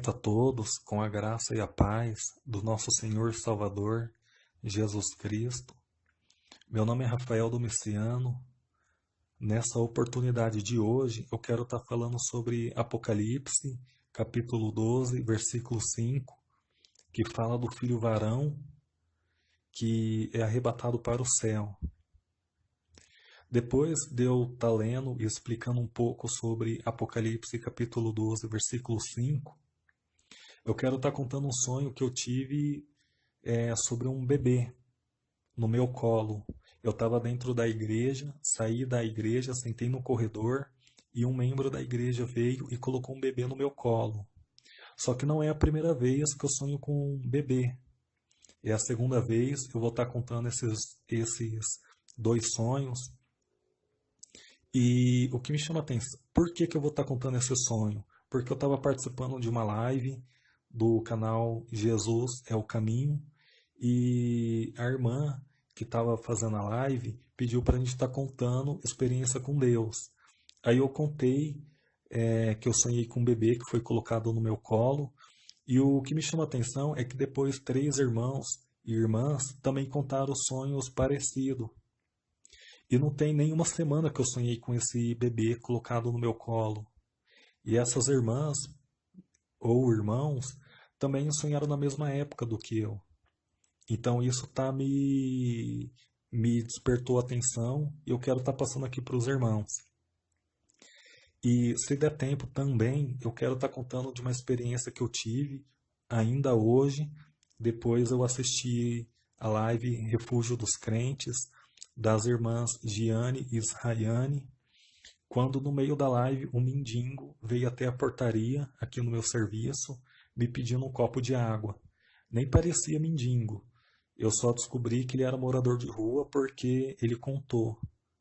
momento a todos, com a graça e a paz do nosso Senhor Salvador, Jesus Cristo. Meu nome é Rafael Domiciano. Nessa oportunidade de hoje, eu quero estar falando sobre Apocalipse, capítulo 12, versículo 5, que fala do filho varão que é arrebatado para o céu. Depois de eu estar lendo e explicando um pouco sobre Apocalipse, capítulo 12, versículo 5, eu quero estar contando um sonho que eu tive sobre um bebê no meu colo. Eu estava dentro da igreja, saí da igreja, sentei no corredor e um membro da igreja veio e colocou um bebê no meu colo. Só que não é a primeira vez que eu sonho com um bebê. É a segunda vez. Eu vou estar contando esses dois sonhos. E o que me chama a atenção, por que eu vou estar contando esse sonho? Porque eu estava participando de uma live do canal Jesus é o Caminho, e a irmã que estava fazendo a live pediu para a gente estar contando experiência com Deus. Aí eu contei que eu sonhei com um bebê que foi colocado no meu colo, e o que me chama a atenção é que depois 3 irmãos e irmãs também contaram sonhos parecidos. E não tem nenhuma semana que eu sonhei com esse bebê colocado no meu colo. E essas irmãs ou irmãos também sonharam na mesma época do que eu. Então isso me despertou a atenção e eu quero estar passando aqui para os irmãos. E se der tempo também, eu quero estar contando de uma experiência que eu tive ainda hoje. Depois eu assisti a live Refúgio dos Crentes, das irmãs Giane e Israiane, quando no meio da live um mendigo veio até a portaria aqui no meu serviço me pedindo um copo de água. Nem parecia mendigo. Eu só descobri que ele era morador de rua porque ele contou.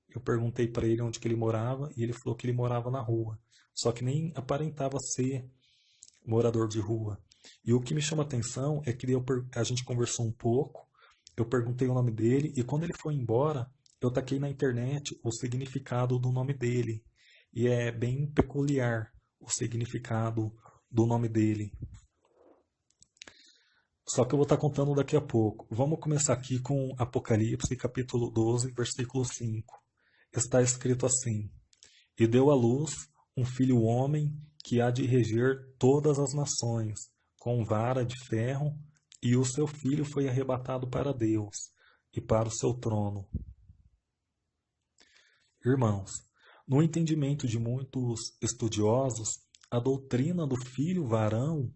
Eu perguntei para ele onde que ele morava e ele falou que ele morava na rua. Só que nem aparentava ser morador de rua. E o que me chama a atenção é que a gente conversou um pouco, eu perguntei o nome dele e quando ele foi embora, eu taquei na internet o significado do nome dele. E é bem peculiar o significado do nome dele. Só que eu vou estar contando daqui a pouco. Vamos começar aqui com Apocalipse, capítulo 12, versículo 5. Está escrito assim: E deu à luz um filho homem que há de reger todas as nações, com vara de ferro, e o seu filho foi arrebatado para Deus e para o seu trono. Irmãos, no entendimento de muitos estudiosos, a doutrina do filho varão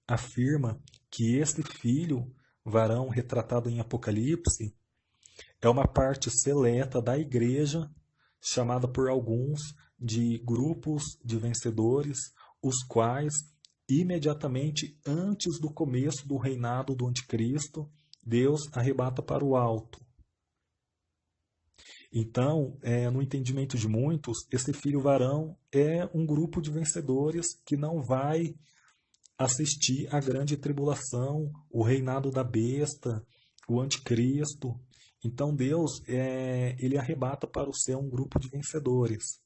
afirma que este filho varão retratado em Apocalipse é uma parte seleta da igreja, chamada por alguns de grupos de vencedores, os quais, imediatamente antes do começo do reinado do anticristo, Deus arrebata para o alto. Então, no entendimento de muitos, esse filho varão é um grupo de vencedores que não vai assistir à grande tribulação, o reinado da besta, o anticristo. Então Deus ele arrebata para o céu um grupo de vencedores.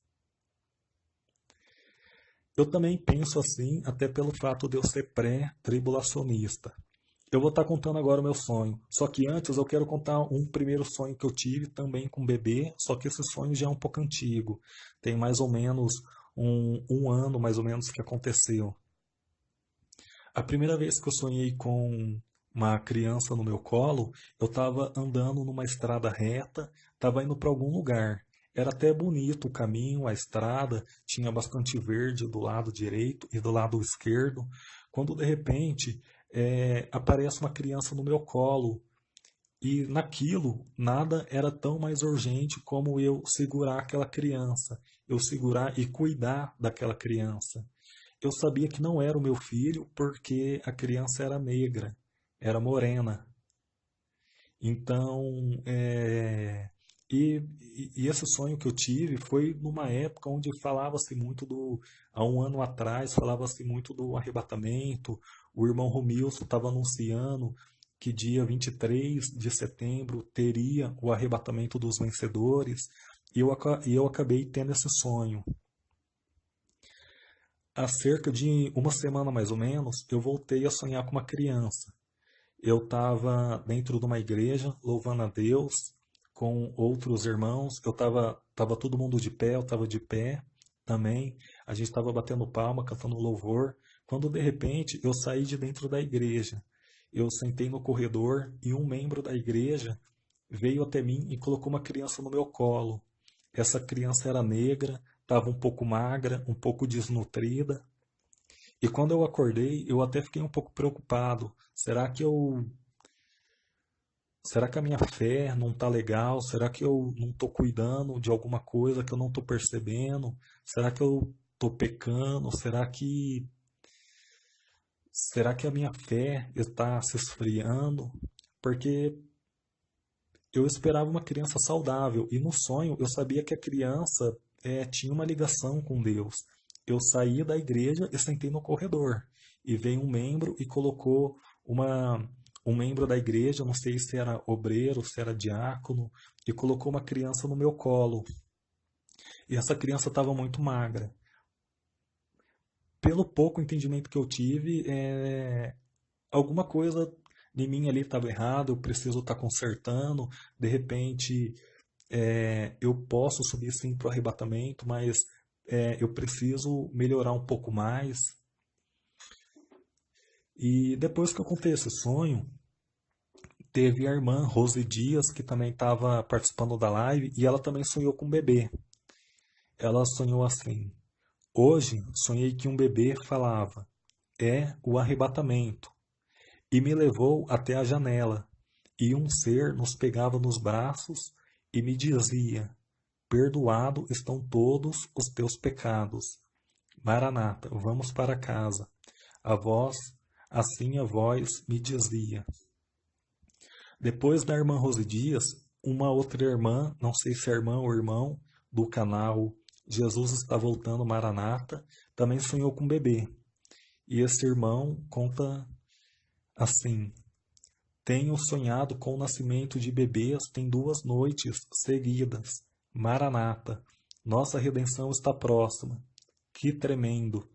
Eu também penso assim, até pelo fato de eu ser pré-tribulacionista. Eu vou estar contando agora o meu sonho. Só que antes eu quero contar um primeiro sonho que eu tive também com bebê, só que esse sonho já é um pouco antigo. Tem mais ou menos um ano mais ou menos que aconteceu. A primeira vez que eu sonhei com uma criança no meu colo, eu estava andando numa estrada reta, estava indo para algum lugar. Era até bonito o caminho, a estrada, tinha bastante verde do lado direito e do lado esquerdo, quando de repente aparece uma criança no meu colo. E naquilo, nada era tão mais urgente como eu segurar aquela criança, eu segurar e cuidar daquela criança. Eu sabia que não era o meu filho porque a criança era negra, era morena. Então, e esse sonho que eu tive foi numa época onde falava-se muito há um ano atrás, falava-se muito do arrebatamento. O irmão Romilson estava anunciando que dia 23 de setembro teria o arrebatamento dos vencedores, e eu acabei tendo esse sonho. há cerca de uma semana mais ou menos, eu voltei a sonhar com uma criança. Eu estava dentro de uma igreja, louvando a Deus, com outros irmãos. Tava todo mundo de pé, eu estava de pé também. A gente estava batendo palma, cantando louvor. Quando de repente eu saí de dentro da igreja. Eu sentei no corredor e um membro da igreja veio até mim e colocou uma criança no meu colo. Essa criança era negra, estava um pouco magra, um pouco desnutrida. E quando eu acordei, eu até fiquei um pouco preocupado. Será que a minha fé não está legal? Será que eu não estou cuidando de alguma coisa que eu não estou percebendo? Será que eu estou pecando? Será que a minha fé está se esfriando? Porque eu esperava uma criança saudável e no sonho eu sabia que a criança tinha uma ligação com Deus. Eu saí da igreja e sentei no corredor e veio um membro e colocou um membro da igreja, não sei se era obreiro, se era diácono, e colocou uma criança no meu colo. E essa criança estava muito magra. Pelo pouco entendimento que eu tive, alguma coisa em mim ali estava errado, eu preciso estar consertando. De repente, eu posso subir sim para o arrebatamento, mas eu preciso melhorar um pouco mais. E depois que eu contei esse sonho, teve a irmã Rose Dias, que também estava participando da live, e ela também sonhou com um bebê. Ela sonhou assim: hoje sonhei que um bebê falava, é o arrebatamento, e me levou até a janela, e um ser nos pegava nos braços e me dizia: perdoado estão todos os teus pecados. Maranata, vamos para casa. A voz, assim a voz me dizia. Depois da irmã Rose Dias, uma outra irmã, não sei se é irmã ou irmão, do canal Jesus está voltando, Maranata, também sonhou com um bebê. E esse irmão conta assim: tenho sonhado com o nascimento de bebês tem 2 noites seguidas. Maranata, nossa redenção está próxima. Que tremendo!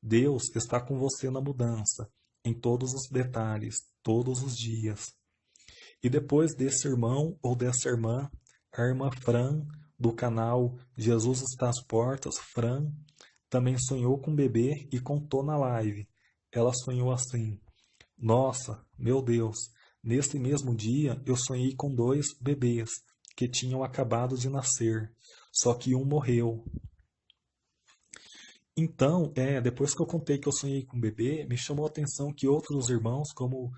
Deus está com você na mudança, em todos os detalhes, todos os dias. E depois desse irmão ou dessa irmã, a irmã Fran, do canal Jesus está às portas, Fran, também sonhou com um bebê e contou na live. Ela sonhou assim: nossa, meu Deus, nesse mesmo dia eu sonhei com 2 bebês que tinham acabado de nascer, só que um morreu. Então, depois que eu contei que eu sonhei com um bebê, me chamou a atenção que outros irmãos, como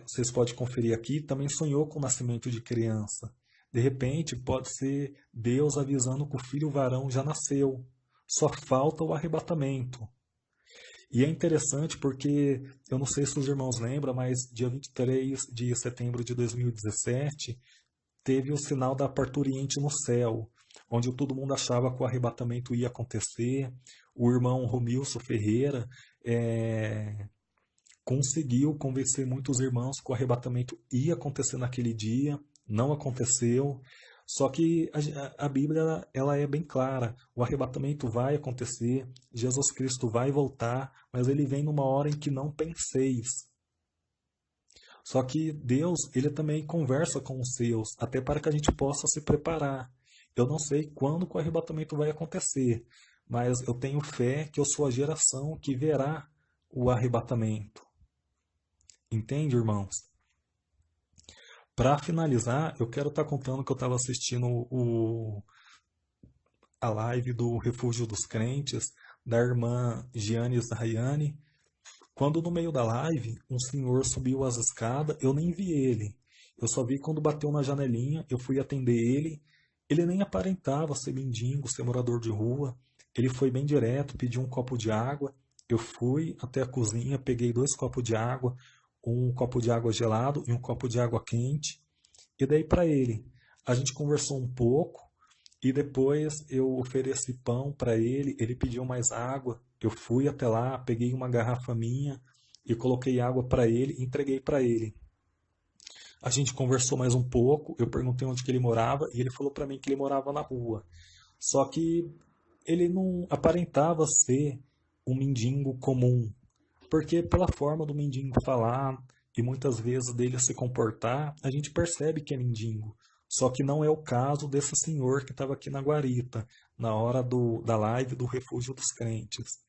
vocês podem conferir aqui, também sonhou com o nascimento de criança. De repente, pode ser Deus avisando que o filho varão já nasceu. Só falta o arrebatamento. E é interessante porque, eu não sei se os irmãos lembram, mas dia 23 de setembro de 2017, teve o sinal da parturiente no céu, onde todo mundo achava que o arrebatamento ia acontecer. O irmão Romilson Ferreira conseguiu convencer muitos irmãos que o arrebatamento ia acontecer naquele dia, não aconteceu. Só que a Bíblia ela é bem clara, o arrebatamento vai acontecer, Jesus Cristo vai voltar, mas ele vem numa hora em que não penseis. Só que Deus, ele também conversa com os seus, até para que a gente possa se preparar. Eu não sei quando que o arrebatamento vai acontecer, mas eu tenho fé que eu sou a geração que verá o arrebatamento. Entende, irmãos? Para finalizar, eu quero estar contando que eu estava assistindo a live do Refúgio dos Crentes, da irmã Giane Zahayane. Quando no meio da live, um senhor subiu as escadas, eu nem vi ele. Eu só vi quando bateu na janelinha, eu fui atender ele. Ele nem aparentava ser mendigo, ser morador de rua. Ele foi bem direto, pediu um copo de água. Eu fui até a cozinha, peguei 2 copos de água, um copo de água gelado e um copo de água quente, e dei para ele. A gente conversou um pouco e depois eu ofereci pão para ele, ele pediu mais água. Eu fui até lá, peguei uma garrafa minha e coloquei água para ele e entreguei para ele. A gente conversou mais um pouco, eu perguntei onde que ele morava e ele falou para mim que ele morava na rua. Só que ele não aparentava ser um mendigo comum. Porque pela forma do mendigo falar e muitas vezes dele se comportar, a gente percebe que é mendigo. Só que não é o caso desse senhor que estava aqui na guarita, na hora da live do Refúgio dos Crentes.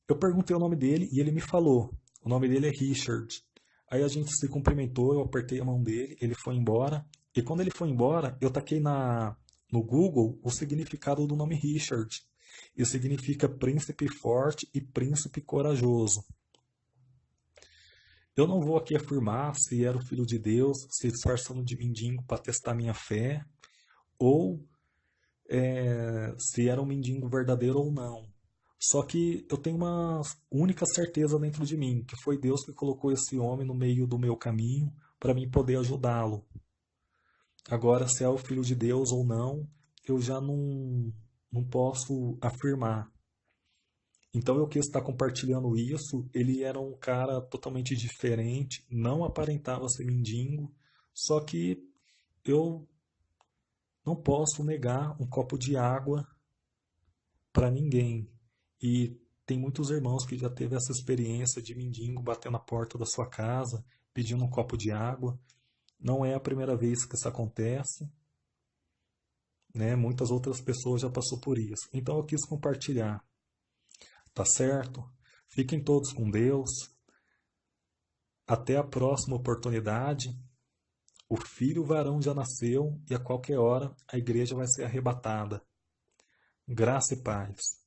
Eu perguntei o nome dele e ele me falou. O nome dele é Richard. Aí a gente se cumprimentou, eu apertei a mão dele, ele foi embora. E quando ele foi embora, eu taquei no Google o significado do nome Richard. E significa príncipe forte e príncipe corajoso. Eu não vou aqui afirmar se era o filho de Deus, se disfarçando de mendigo para testar minha fé, ou se era um mendigo verdadeiro ou não. Só que eu tenho uma única certeza dentro de mim, que foi Deus que colocou esse homem no meio do meu caminho para mim poder ajudá-lo. Agora, se é o filho de Deus ou não, eu já não posso afirmar. Então eu quis estar compartilhando isso. Ele era um cara totalmente diferente, não aparentava ser mendigo, só que eu não posso negar um copo de água para ninguém. E tem muitos irmãos que já teve essa experiência de mendigo bater na porta da sua casa, pedindo um copo de água. Não é a primeira vez que isso acontece, né? Muitas outras pessoas já passou por isso. Então eu quis compartilhar, tá certo? Fiquem todos com Deus. Até a próxima oportunidade. O filho varão já nasceu e a qualquer hora a igreja vai ser arrebatada. Graça e paz.